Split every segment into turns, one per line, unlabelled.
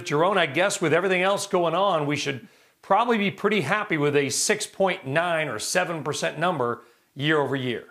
Jerome, I guess with everything else going on, we should probably be pretty happy with a 6.9 or 7% number year over year.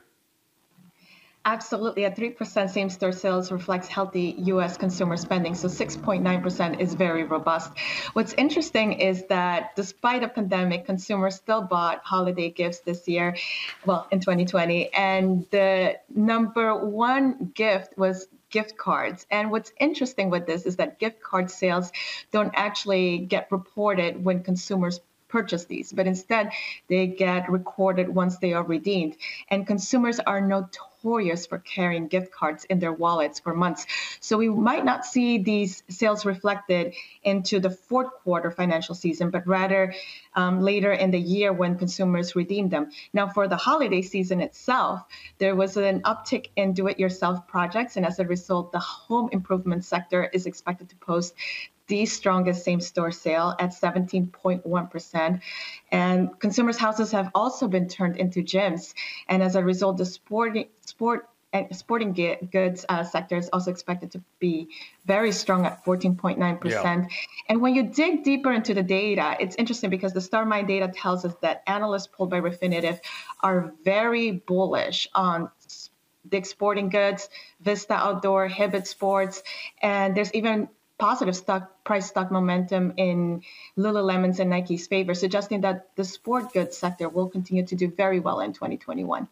Absolutely. At 3%, same-store sales reflects healthy U.S. consumer spending. So 6.9% is very robust. What's interesting is that despite a pandemic, consumers still bought holiday gifts this year, well, in 2020. And the number one gift was gift cards. And what's interesting with this is that gift card sales don't actually get reported when consumers purchase these, but instead they get recorded once they are redeemed. And consumers are notorious for carrying gift cards in their wallets for months. So we might not see these sales reflected into the fourth quarter financial season, but rather later in the year when consumers redeem them. Now, for the holiday season itself, there was an uptick in do-it-yourself projects. And as a result, the home improvement sector is expected to post the strongest same-store sale at 17.1%. And consumers' houses have also been turned into gyms. And as a result, the sporting goods sector is also expected to be very strong at 14.9%. Yeah. And when you dig deeper into the data, it's interesting because the StarMine data tells us that analysts polled by Refinitiv are very bullish on the sporting goods, Vista Outdoor, Hibbett Sports, and there's even positive price momentum in Lululemon's and Nike's favor, suggesting that the sport goods sector will continue to do very well in 2021.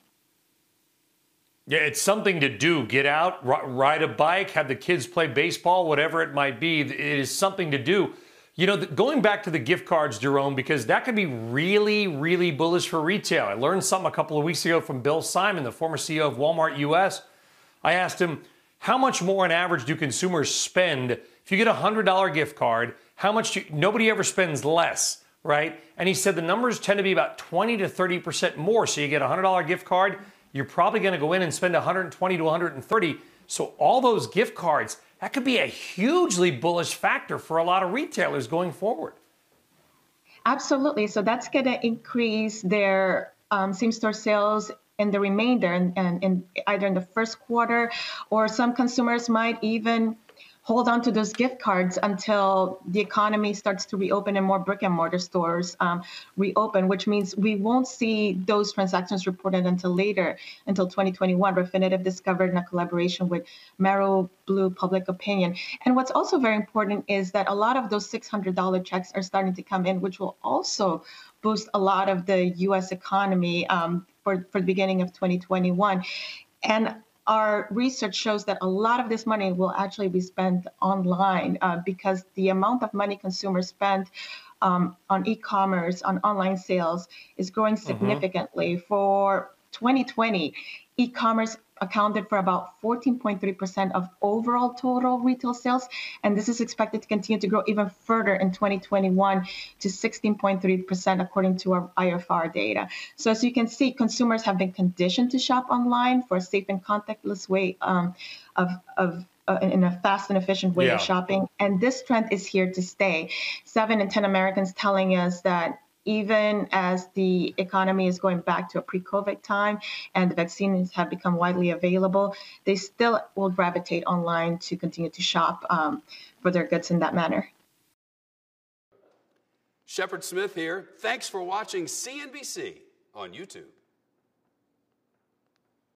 Yeah, it's something to do. Get out, ride a bike, have the kids play baseball, whatever it might be. It is something to do. You know, going back to the gift cards, Jerome, because that could be really, really bullish for retail. I learned something a couple of weeks ago from Bill Simon, the former CEO of Walmart US. I asked him, how much more on average do consumers spend? If you get a $100 gift card, how much nobody ever spends less, right? And he said the numbers tend to be about 20 to 30% more. So you get a $100 gift card, you're probably going to go in and spend 120 to 130. So all those gift cards, that could be a hugely bullish factor for a lot of retailers going forward.
Absolutely. So that's going to increase their same-store sales in the remainder and either in the first quarter, or some consumers might even hold on to those gift cards until the economy starts to reopen and more brick and mortar stores reopen, which means we won't see those transactions reported until later, until 2021. Refinitiv discovered in a collaboration with Merrill Blue Public Opinion. And what's also very important is that a lot of those $600 checks are starting to come in, which will also boost a lot of the U.S. economy for the beginning of 2021. And our research shows that a lot of this money will actually be spent online because the amount of money consumers spend on e-commerce, on online sales, is growing significantly. For 2020, e-commerce accounted for about 14.3% of overall total retail sales, and this is expected to continue to grow even further in 2021 to 16.3% according to our IFR data. So as you can see, consumers have been conditioned to shop online for a safe and contactless way in a fast and efficient way of shopping, and this trend is here to stay. 7 in 10 Americans telling us that even as the economy is going back to a pre-COVID time and the vaccines have become widely available, they still will gravitate online to continue to shop for their goods in that manner.
Shepard Smith here. Thanks for watching CNBC on YouTube.